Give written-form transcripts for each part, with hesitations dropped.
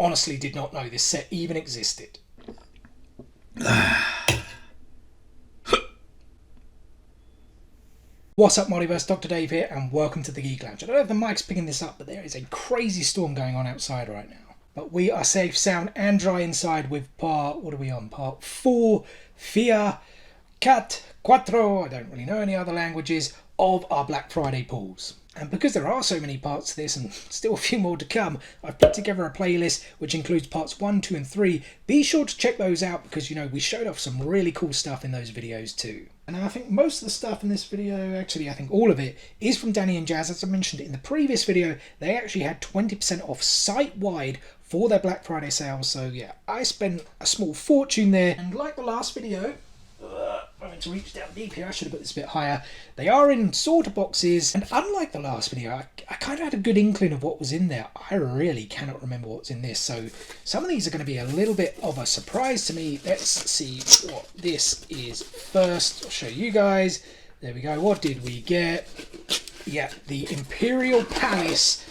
honestly did not know this set even existed. What's up, Multiverse? Dr. Dave here, and welcome to the Geek Lounge. I don't know if the mic's picking this up, but there is a crazy storm going on outside right now. But we are safe, sound, and dry inside with part 4, Fia, Cat, Quattro, I don't really know any other languages, of our Black Friday pulls. And because there are so many parts to this and still a few more to come, I've put together a playlist which includes parts 1, 2 and 3. Be sure to check those out because, you know, we showed off some really cool stuff in those videos too. And I think most of the stuff in this video, actually I think all of it, is from Danny and Jazz. As I mentioned in the previous video, they actually had 20% off site-wide for their Black Friday sales. So yeah, I spent a small fortune there. And like the last video, I meant to reach down deep here, I should have put this a bit higher. They are in sorter boxes, and unlike the last video, I kind of had a good inkling of what was in there. I really cannot remember what's in this, so some of these are going to be a little bit of a surprise to me. Let's see what this is first. I'll show you guys. There we go. What did we get? Yeah, the Imperial Palace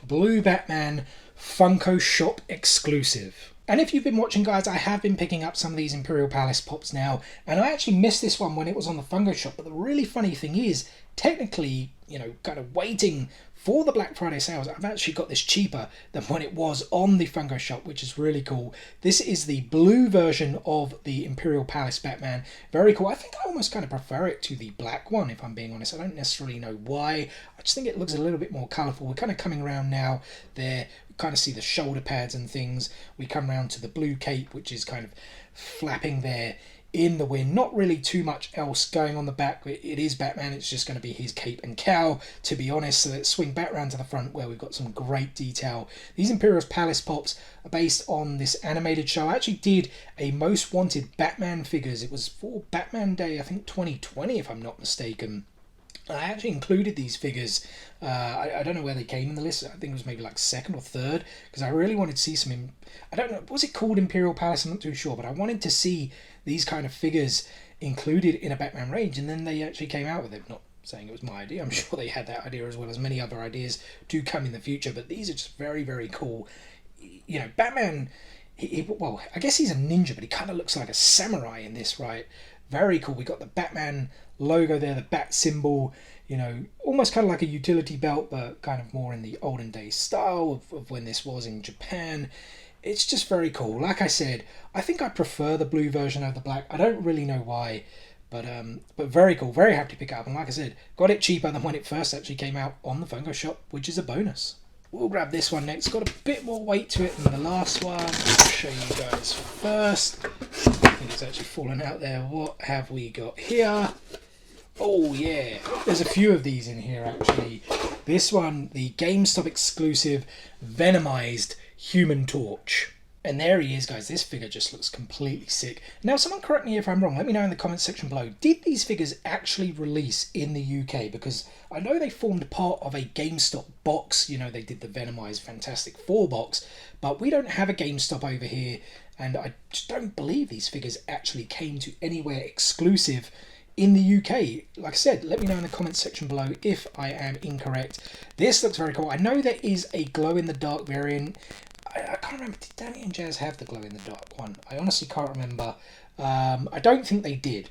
Blue Batman Funko Shop exclusive. And if you've been watching, guys, I have been picking up some of these Imperial Palace pops now, and I actually missed this one when it was on the Funko shop. But the really funny thing is, technically, you know, kind of waiting for the Black Friday sales, I've actually got this cheaper than when it was on the Funko shop, which is really cool. This is the blue version of the Imperial Palace Batman. Very cool. I think I almost kind of prefer it to the black one, if I'm being honest. I don't necessarily know why. I just think it looks a little bit more colourful. We're kind of coming around now there. We kind of see the shoulder pads and things. We come around to the blue cape, which is kind of flapping there in the wind. Not really too much else going on the back. It is Batman. It's just going to be his cape and cowl, to be honest. So let's swing back around to the front where we've got some great detail. These Imperial Palace pops are based on this animated show. I actually did a Most Wanted Batman figures. It was for Batman Day, I think 2020, if I'm not mistaken. I actually included these figures. I don't know where they came in the list. I think it was maybe like second or third, because I really wanted to see some. I don't know, was it called Imperial Palace? I'm not too sure, but I wanted to see these kind of figures included in a Batman range, and then they actually came out with it. Not saying it was my idea. I'm sure they had that idea as well as many other ideas to come in the future, but these are just very, very cool. You know, Batman. Well, I guess he's a ninja, but he kind of looks like a samurai in this, right? Very cool. We got the Batman logo there, the bat symbol, you know, almost kind of like a utility belt, but kind of more in the olden days style of when this was in Japan. It's just very cool. Like I said, I think I prefer the blue version over the black. I don't really know why, but very cool. Very happy to pick it up. And like I said, got it cheaper than when it first actually came out on the Funko shop, which is a bonus. We'll grab this one next. Got a bit more weight to it than the last one. I'll show you guys first. I think it's actually fallen out there. What have we got here? Oh yeah, there's a few of these in here actually. This one, the GameStop exclusive Venomized Human Torch. And there he is, guys. This figure just looks completely sick. Now, someone correct me if I'm wrong. Let me know in the comments section below. Did these figures actually release in the UK? Because I know they formed part of a GameStop box. You know, they did the Venomize Fantastic 4 box. But we don't have a GameStop over here. And I just don't believe these figures actually came to anywhere exclusive in the UK. Like I said, let me know in the comments section below if I am incorrect. This looks very cool. I know there is a glow-in-the-dark variant. I can't remember, did Danny and Jazz have the glow-in-the-dark one? I honestly can't remember. I don't think they did.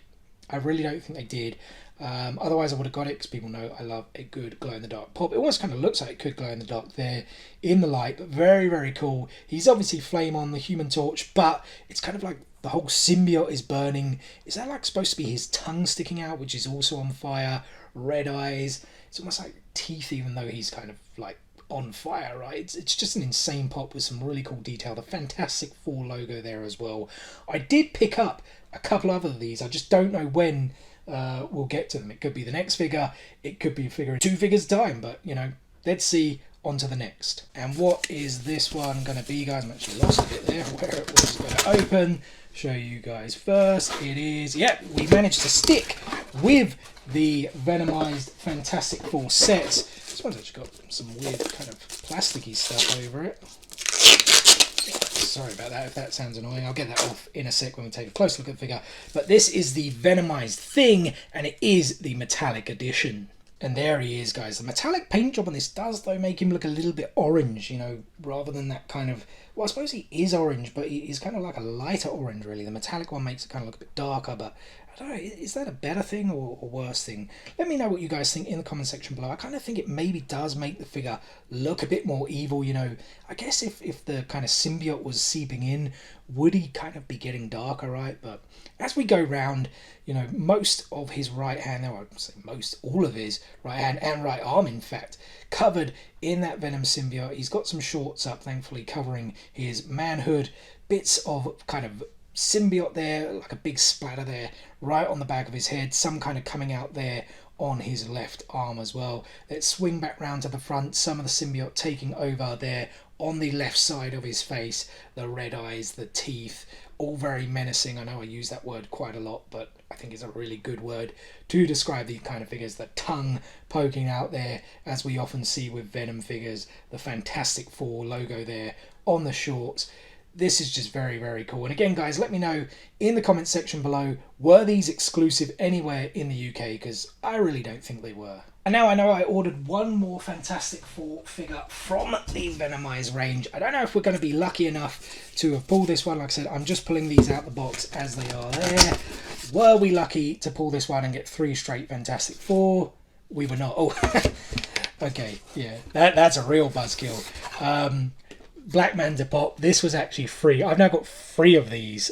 I really don't think they did. Otherwise I would have got it, because people know I love a good glow-in-the-dark pop. It almost kind of looks like it could glow in the dark there in the light, but very, very cool. He's obviously Flame on the Human Torch, but it's kind of like the whole symbiote is burning. Is that like supposed to be his tongue sticking out, which is also on fire? Red eyes. It's almost like teeth, even though he's kind of like on fire, right? It's just an insane pop with some really cool detail. The Fantastic Four logo there as well. I did pick up a couple other of these. I just don't know when we'll get to them. It could be the next figure. It could be a figure in 2 figures time, but you know, let's see. On to the next. And what is this one going to be, guys? I'm actually lost a bit there where it was going to open. Show you guys first. It is, yep, we managed to stick with the Venomized Fantastic Four sets. This one's actually got some weird kind of plasticky stuff over it. Sorry about that if that sounds annoying. I'll get that off in a sec when we take a close look at the figure. But this is the Venomized Thing, and it is the metallic edition. And there he is, guys. The metallic paint job on this does, though, make him look a little bit orange, you know, rather than that kind of, well, I suppose he is orange, but he's kind of like a lighter orange, really. The metallic one makes it kind of look a bit darker, but I don't know, is that a better thing or a worse thing? Let me know what you guys think in the comment section below. I kind of think it maybe does make the figure look a bit more evil, you know. I guess if the kind of symbiote was seeping in, would he kind of be getting darker, right? But as we go round, you know, most of his right hand, I would say most, all of his right hand and right arm, in fact, covered in that Venom symbiote. He's got some shorts up, thankfully, covering his manhood, bits of kind of symbiote there, like a big splatter there right on the back of his head, some kind of coming out there on his left arm as well. Let's swing back round to the front, some of the symbiote taking over there on the left side of his face, the red eyes, the teeth, all very menacing. I know I use that word quite a lot, but I think it's a really good word to describe these kind of figures. The tongue poking out there, as we often see with Venom figures, the Fantastic Four logo there on the shorts. This is just very, very cool. And again, guys, let me know in the comment section below, were these exclusive anywhere in the UK? Because I really don't think they were. And now I know I ordered one more Fantastic Four figure from the Venomize range. I don't know if we're going to be lucky enough to have pulled this one. Like I said, I'm just pulling these out the box as they are there. Were we lucky to pull this one and get 3 straight Fantastic Four? We were not. Oh, okay, yeah, that's a real buzzkill. Black Manta Pop, this was actually free. I've now got 3 of these.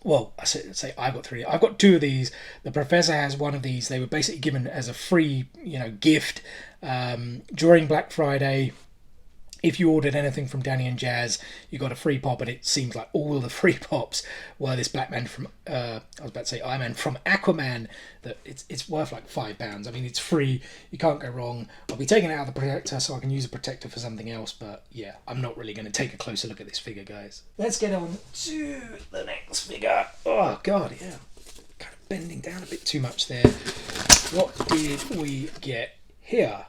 Well, I say I've got 3. I've got 2 of these. The Professor has 1 of these. They were basically given as a free, you know, gift during Black Friday. If you ordered anything from Danny and Jazz, you got a free pop, and it seems like all of the free pops were this Black Man from, I was about to say Iron Man from Aquaman, that it's worth like £5. I mean, it's free, you can't go wrong. I'll be taking it out of the protector so I can use a protector for something else, but yeah, I'm not really going to take a closer look at this figure, guys. Let's get on to the next figure. Oh, God, yeah. Kind of bending down a bit too much there. What did we get here?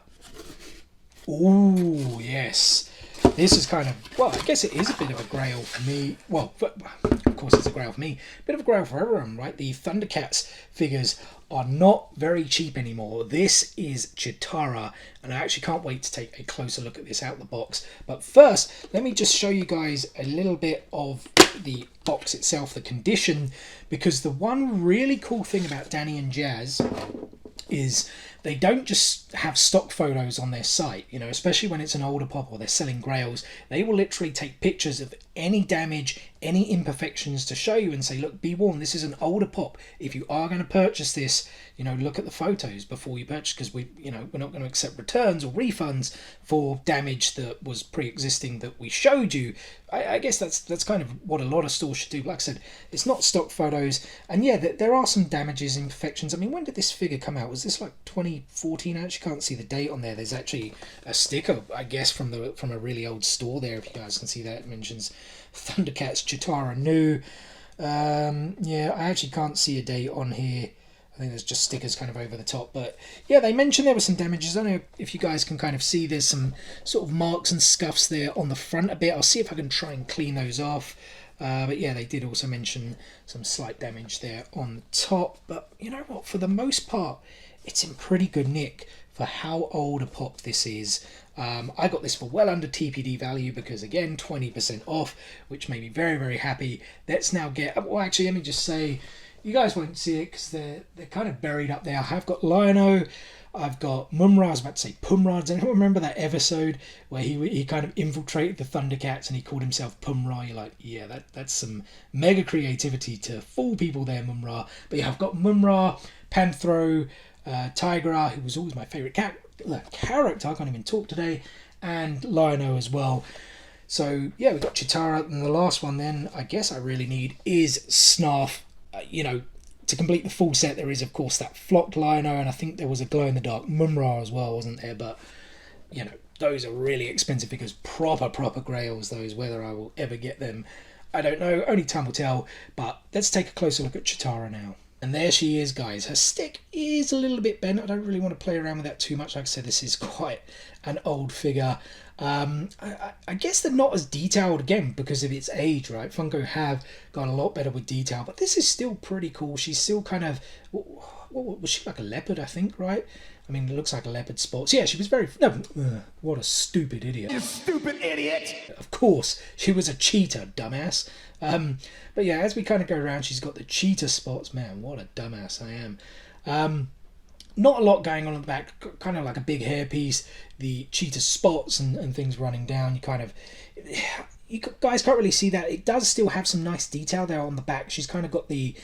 Ooh, yes. This is kind of, well, I guess it is a bit of a grail for me. Well, of course it's a grail for me. A bit of a grail for everyone, right? The Thundercats figures are not very cheap anymore. This is Chitara, and I actually can't wait to take a closer look at this out of the box. But first, let me just show you guys a little bit of the box itself, the condition, because the one really cool thing about Danny and Jazz is they don't just have stock photos on their site, you know, especially when it's an older pop or they're selling grails. They will literally take pictures of any damage, any imperfections to show you and say, look, be warned, this is an older pop. If you are going to purchase this, you know, look at the photos before you purchase, because we're not going to accept returns or refunds for damage that was pre-existing that we showed you. I guess that's kind of what a lot of stores should do. Like I said, it's not stock photos, and yeah, there are some damages, imperfections. I mean, when did this figure come out? Was this like 2014? I actually can't see the date on there. There's actually a sticker, I guess, from a really old store there. If you guys can see that, it mentions Thundercats Chitara New. Yeah, I actually can't see a date on here. I think there's just stickers kind of over the top, but yeah, they mentioned there were some damages. I don't know if you guys can kind of see there's some sort of marks and scuffs there on the front a bit. I'll see if I can try and clean those off. But yeah, they did also mention some slight damage there on the top. But you know what? For the most part, it's in pretty good nick for how old a pop this is. I got this for well under TPD value because, again, 20% off, which made me very, very happy. Let's now get... Well, actually, let me just say... You guys won't see it because they're kind of buried up there. I have got Lion-O, I've got Mumra. I was about to say Pumra. Does anyone remember that episode where he kind of infiltrated the Thundercats and he called himself Pumra? You're like, yeah, that's some mega creativity to fool people there, Mumra. But yeah, I've got Mumra, Panthro, Tigra, who was always my favourite character. I can't even talk today, and Lion-O as well. So yeah, we've got Chitara, and the last one then I guess I really need is Snarf. You know, to complete the full set, there is, of course, that flocked Lion-O, and I think there was a glow-in-the-dark Mumra as well, wasn't there? But, you know, those are really expensive figures, proper grails, those. Whether I will ever get them, I don't know. Only time will tell. But let's take a closer look at Chitara now. And there she is, guys. Her stick is a little bit bent. I don't really want to play around with that too much. Like I said, this is quite an old figure. I guess they're not as detailed, again, because of its age, right? Funko have gone a lot better with detail, but this is still pretty cool. She's still kind of... What was she, like a leopard, I think, right? I mean, it looks like a leopard spots. Yeah, she was very... No, what a stupid idiot. You stupid idiot! Of course, she was a cheetah, dumbass. But yeah, as we kind of go around, she's got the cheetah spots. Man, what a dumbass I am. Not a lot going on at the back, kind of like a big hairpiece, the cheetah spots and things running down. You guys can't really see that. It does still have some nice detail there on the back. She's kind of got the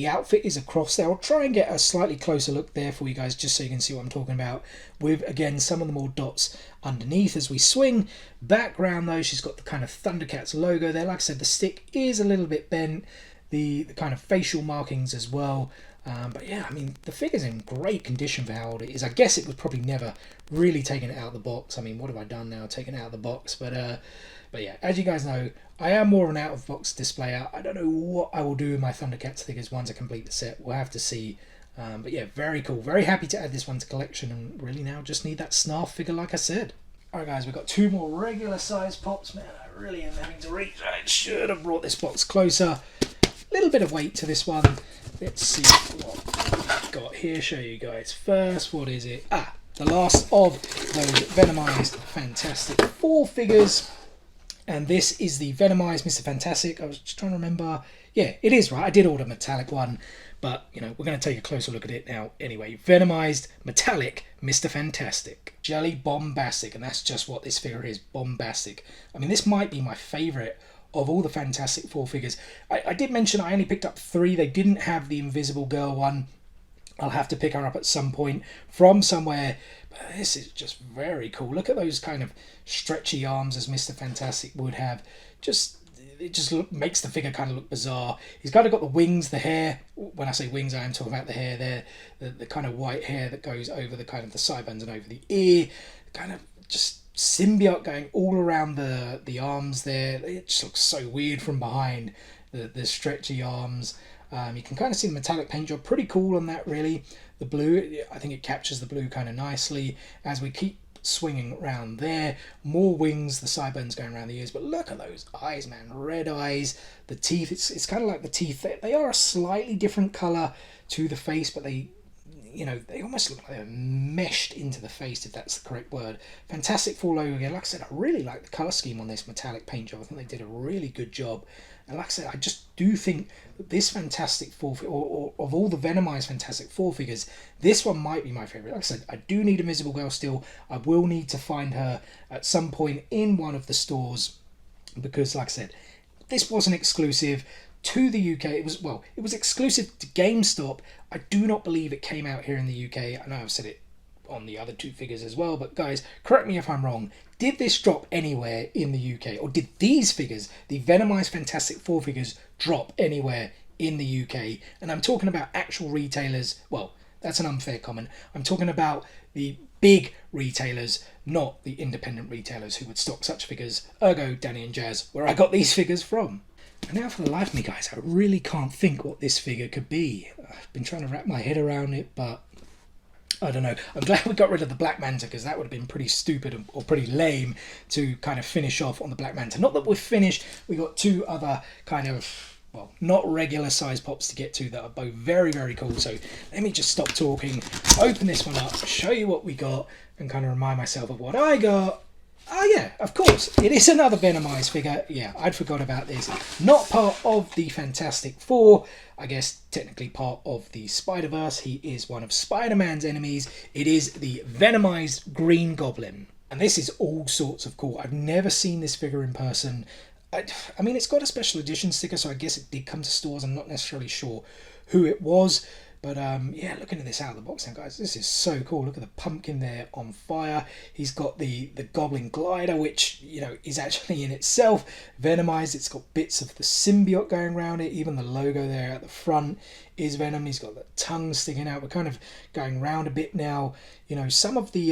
outfit is across there. I'll try and get a slightly closer look there for you guys just so you can see what I'm talking about with, again, some of the more dots underneath as we swing. Background though, she's got the kind of Thundercats logo there. Like I said, the stick is a little bit bent, the kind of facial markings as well. But yeah, I mean, the figure's in great condition for how old it is. I guess it was probably never really taken out of the box. I mean, what have I done now? Taken it out of the box. But yeah, as you guys know, I am more of an out-of-box displayer. I don't know what I will do with my Thundercats figures once I complete the set. We'll have to see. But yeah, very cool. Very happy to add this one to collection. And really now just need that Snarf figure, like I said. Alright guys, we've got two more regular size pops. Man, I really am having to reach. I should have brought this box closer. Little bit of weight to this one. Let's see what we've got here. Show you guys first. What is it? The last of those Venomized Fantastic 4 figures. And this is the Venomize Mr Fantastic. I was just trying to remember. Yeah, it is right. I did order a metallic one. But, you know, we're going to take a closer look at it now. Anyway, Venomized Metallic Mr Fantastic. Jelly Bombastic. And that's just what this figure is. Bombastic. I mean, this might be my favourite of all the Fantastic Four figures. I did mention I only picked up 3. They didn't have the Invisible Girl one. I'll have to pick her up at some point from somewhere. But this is just very cool. Look at those kind of stretchy arms as Mr Fantastic would have. It just makes the figure kind of look bizarre. He's kind of got the wings, the hair. When I say wings, I am talking about the hair there. The kind of white hair that goes over the kind of the sideburns and over the ear. Kind of just symbiote going all around the arms there. It just looks so weird from behind, the stretchy arms. You can kind of see the metallic paint job. Pretty cool on that, really. The blue, I think it captures the blue kind of nicely as we keep swinging around there. More wings, the sideburns going around the ears. But look at those eyes, man. Red eyes. The teeth, it's kind of like the teeth. They are a slightly different colour to the face, but they almost look like they're meshed into the face, if that's the correct word. Fantastic Four logo again. Like I said, I really like the colour scheme on this metallic paint job. I think they did a really good job. And like I said, I just do think that this Fantastic Four, or of all the Venomized Fantastic Four figures, this one might be my favourite. Like I said, I do need Invisible Girl still. I will need to find her at some point in one of the stores, because like I said, this wasn't exclusive to the UK. It was exclusive to GameStop. I do not believe it came out here in the UK. I know I've said it on the other 2 figures as well, but guys, correct me if I'm wrong. Did this drop anywhere in the UK? Or did these figures, the Venomized Fantastic Four figures, drop anywhere in the UK? And I'm talking about actual retailers. Well, that's an unfair comment. I'm talking about the big retailers, not the independent retailers who would stock such figures. Ergo, Danny and Jazz, where I got these figures from. And now for the life of me, guys, I really can't think what this figure could be. I've been trying to wrap my head around it, but I don't know. I'm glad we got rid of the Black Manta, because that would have been pretty stupid or pretty lame to kind of finish off on the Black Manta. Not that we're finished. We got 2 other kind of, well, not regular size pops to get to that are both very, very cool. So let me just stop talking, open this one up, show you what we got, and kind of remind myself of what I got. Oh yeah, of course, it is another Venomized figure. Yeah, I'd forgot about this. Not part of the Fantastic Four. I guess technically part of the Spider-Verse. He is one of Spider-Man's enemies. It is the Venomized Green Goblin. And this is all sorts of cool. I've never seen this figure in person. I mean, it's got a special edition sticker, so I guess it did come to stores. I'm not necessarily sure who it was. But yeah, looking at this out of the box now, guys, this is so cool. Look at the pumpkin there on fire. He's got the Goblin glider, which, you know, is actually in itself Venomized. It's got bits of the symbiote going around it. Even the logo there at the front is Venom. He's got the tongue sticking out. We're kind of going round a bit now. You know, some of the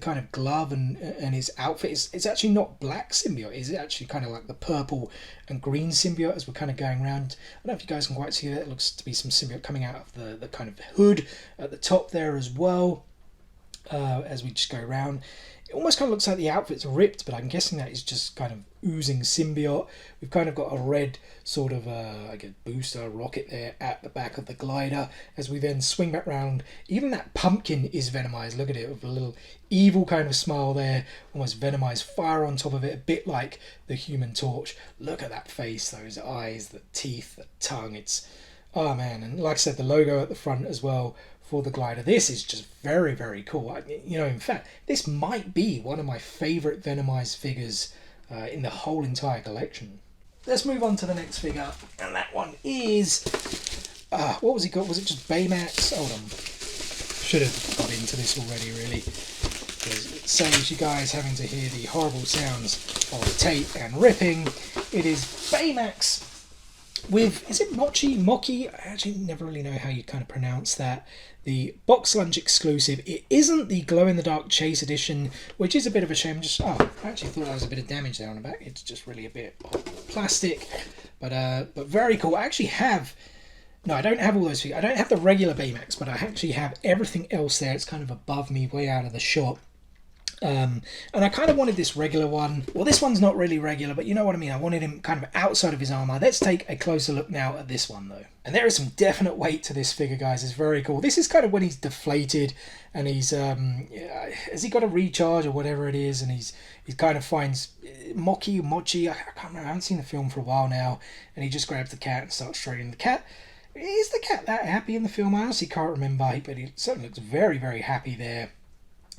kind of glove and his outfit is actually not black symbiote. It's actually kind of like the purple and green symbiote as we're kind of going around. I don't know if you guys can quite see that. It looks to be some symbiote coming out of the kind of hood at the top there as well, as we just go around. almost kind of looks like the outfit's ripped, but I'm guessing that is just kind of oozing symbiote. We've kind of got a red sort of like a booster rocket there at the back of the glider. As we then swing back round, even that pumpkin is venomized. Look at it, with a little evil kind of smile there, almost venomized fire on top of it, a bit like the Human Torch. Look at that face, those eyes, the teeth, the tongue. It's, oh man, and like I said, the logo at the front as well for the glider. This is just very, very cool. You know, in fact, this might be one of my favourite Venomized figures in the whole entire collection. Let's move on to the next figure, and that one is, what was he called? Was it just Baymax? Hold on. Should have got into this already, really, because it saves you guys having to hear the horrible sounds of tape and ripping. It is Baymax with, is it Mochi? I actually never really know how you kind of pronounce that. The Box Lunch exclusive. It isn't the glow-in-the-dark Chase edition, which is a bit of a shame. I actually thought there was a bit of damage there on the back. It's just really a bit of plastic, but very cool. I actually have, no, I don't have all those figures. I don't have the regular Baymax, but I actually have everything else there. It's kind of above me, way out of the shot. And I kind of wanted this regular one. Well, this one's not really regular, but you know what I mean. I wanted him kind of outside of his armor. Let's take a closer look now at this one, though. And there is some definite weight to this figure, guys. It's very cool. This is kind of when he's deflated and he's, has he got a recharge or whatever it is, and he kind of finds Mochi, I can't remember. I haven't seen the film for a while now. And he just grabs the cat and starts stroking the cat. Is the cat that happy in the film? I honestly can't remember, but he certainly looks very, very happy there.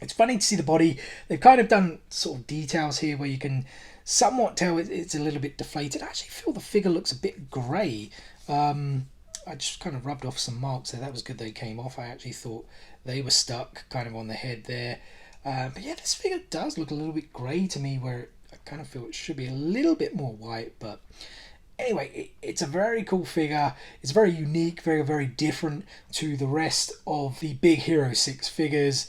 It's funny to see the body. They've kind of done sort of details here where you can somewhat tell it's a little bit deflated. I actually feel the figure looks a bit grey. I just kind of rubbed off some marks there. That was good they came off. I actually thought they were stuck kind of on the head there. But yeah, this figure does look a little bit grey to me, where I kind of feel it should be a little bit more white. But anyway, it's a very cool figure. It's very unique, very, very different to the rest of the Big Hero 6 figures.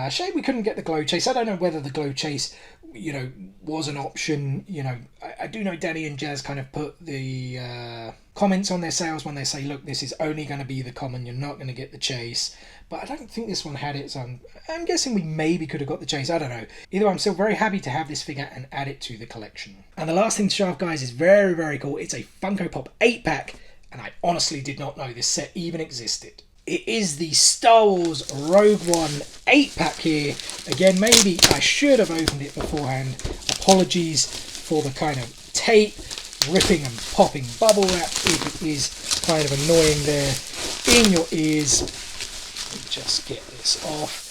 Shame we couldn't get the glow chase. I don't know whether the glow chase, you know, was an option. You know, I do know Danny and Jazz kind of put the comments on their sales when they say, look, this is only going to be the common, you're not going to get the chase. But I don't think this one had it, so I'm guessing we maybe could have got the chase. I don't know. Either way, I'm still very happy to have this figure and add it to the collection. And the last thing to show off, guys, is very, very cool. It's a Funko Pop 8-pack, and I honestly did not know this set even existed. It is the Star Wars Rogue One 8-pack here. Again, maybe I should have opened it beforehand. Apologies for the kind of tape ripping and popping bubble wrap if it is kind of annoying there in your ears. Let me just get this off.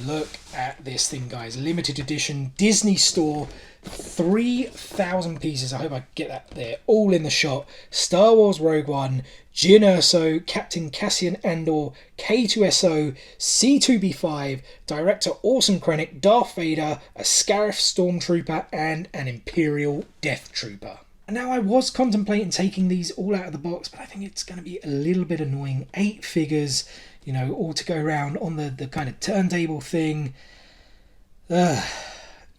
Look at this thing, guys. Limited edition Disney Store. 3,000 pieces. I hope I get that there. All in the shot. Star Wars Rogue One, Jyn Erso, Captain Cassian Andor, K2SO, C2B5, Director Orson Krennic, Darth Vader, a Scarif Stormtrooper, and an Imperial Death Trooper. And now I was contemplating taking these all out of the box, but I think it's going to be a little bit annoying. 8 figures, you know, all to go around on the kind of turntable thing.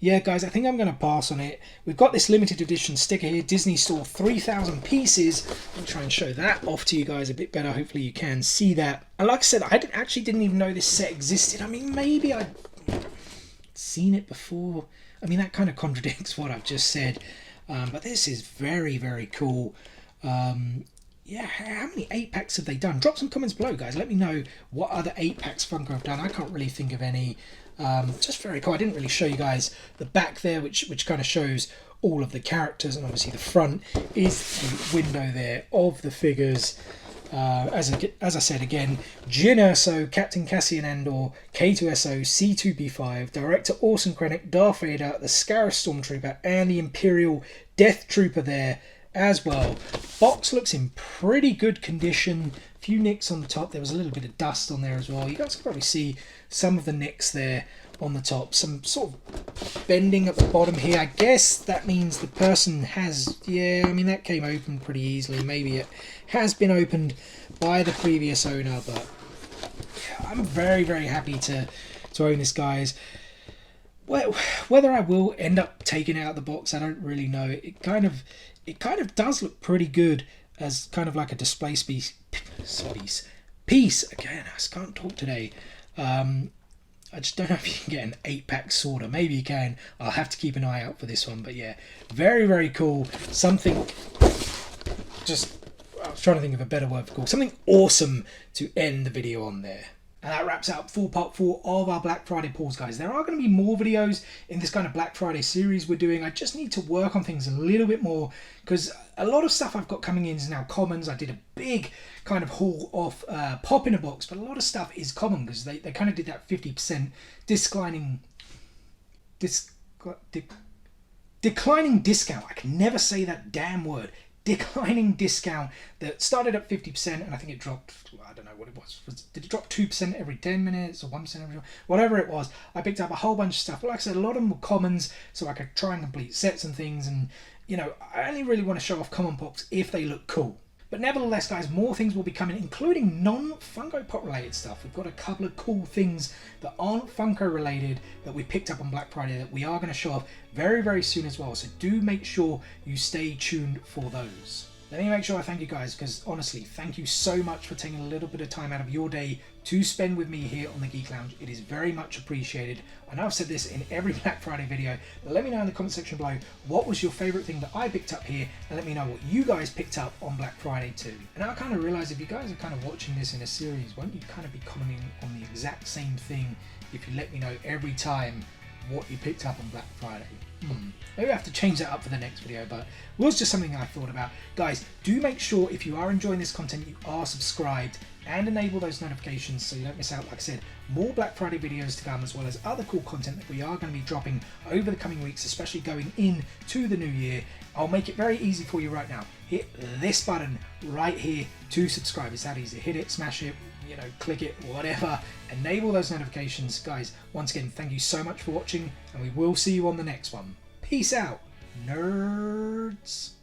Yeah, guys, I think I'm going to pass on it. We've got this limited edition sticker here, Disney Store, 3,000 pieces. I'll try and show that off to you guys a bit better. Hopefully you can see that. And like I said, I actually didn't even know this set existed. I mean, maybe I'd seen it before. I mean, that kind of contradicts what I've just said. But this is very, very cool. Yeah, how many 8-packs have they done? Drop some comments below, guys. Let me know what other 8-packs Funko have done. I can't really think of any. Just very cool. I didn't really show you guys the back there, which kind of shows all of the characters, and obviously the front is the window there of the figures. As I said again, Jyn Erso, Captain Cassian Andor, K2SO, C2B5, Director Orson Krennic, Darth Vader, the Scarif Stormtrooper, and the Imperial Death Trooper there as well. Box looks in pretty good condition. Few nicks on the top. There was a little bit of dust on there as well. You guys can probably see some of the nicks there on the top. Some sort of bending at the bottom here. I guess that means the person has, yeah, I mean, that came open pretty easily. Maybe it has been opened by the previous owner, but yeah, I'm very, very happy to own this, guys. Well, whether I will end up taking it out of the box, I don't really know. It kind of does look pretty good as kind of like a display piece. Again, I just can't talk today. I just don't know if you can get an 8-pack sword, or maybe you can. I'll have to keep an eye out for this one. But yeah, very, very cool. Something just... I was trying to think of a better word for cool. Something awesome to end the video on there. And that wraps up full part 4 of our Black Friday pulls, guys. There are going to be more videos in this kind of Black Friday series we're doing. I just need to work on things a little bit more because a lot of stuff I've got coming in is now commons. I did a big kind of haul off pop in a box, but a lot of stuff is common because they kind of did that 50% declining discount. I can never say that damn word. Declining discount that started at 50%, and I think it dropped, I don't know what it was. Did it drop 2% every 10 minutes or 1% every, whatever it was? I picked up a whole bunch of stuff. But like I said, a lot of them were commons, so I could try and complete sets and things. And, you know, I only really want to show off common pops if they look cool. But nevertheless, guys, more things will be coming, including non-Funko Pop related stuff. We've got a couple of cool things that aren't Funko related that we picked up on Black Friday that we are going to show off very, very soon as well. So do make sure you stay tuned for those. Let me make sure I thank you guys, because honestly, thank you so much for taking a little bit of time out of your day to spend with me here on the Geek Lounge. It is very much appreciated. I know I've said this in every Black Friday video, but let me know in the comment section below what was your favourite thing that I picked up here, and let me know what you guys picked up on Black Friday too. And I kind of realise if you guys are kind of watching this in a series, won't you kind of be commenting on the exact same thing if you let me know every time what you picked up on Black Friday? Maybe I have to change that up for the next video, but it was just something I thought about. Guys, do make sure if you are enjoying this content, you are subscribed and enable those notifications so you don't miss out. Like I said, more Black Friday videos to come, as well as other cool content that we are going to be dropping over the coming weeks, especially going into the new year. I'll make it very easy for you right now. Hit this button right here to subscribe. It's that easy. Hit it, smash it, you know, click it, whatever. Enable those notifications. Guys, once again, thank you so much for watching, and we will see you on the next one. Peace out, nerds.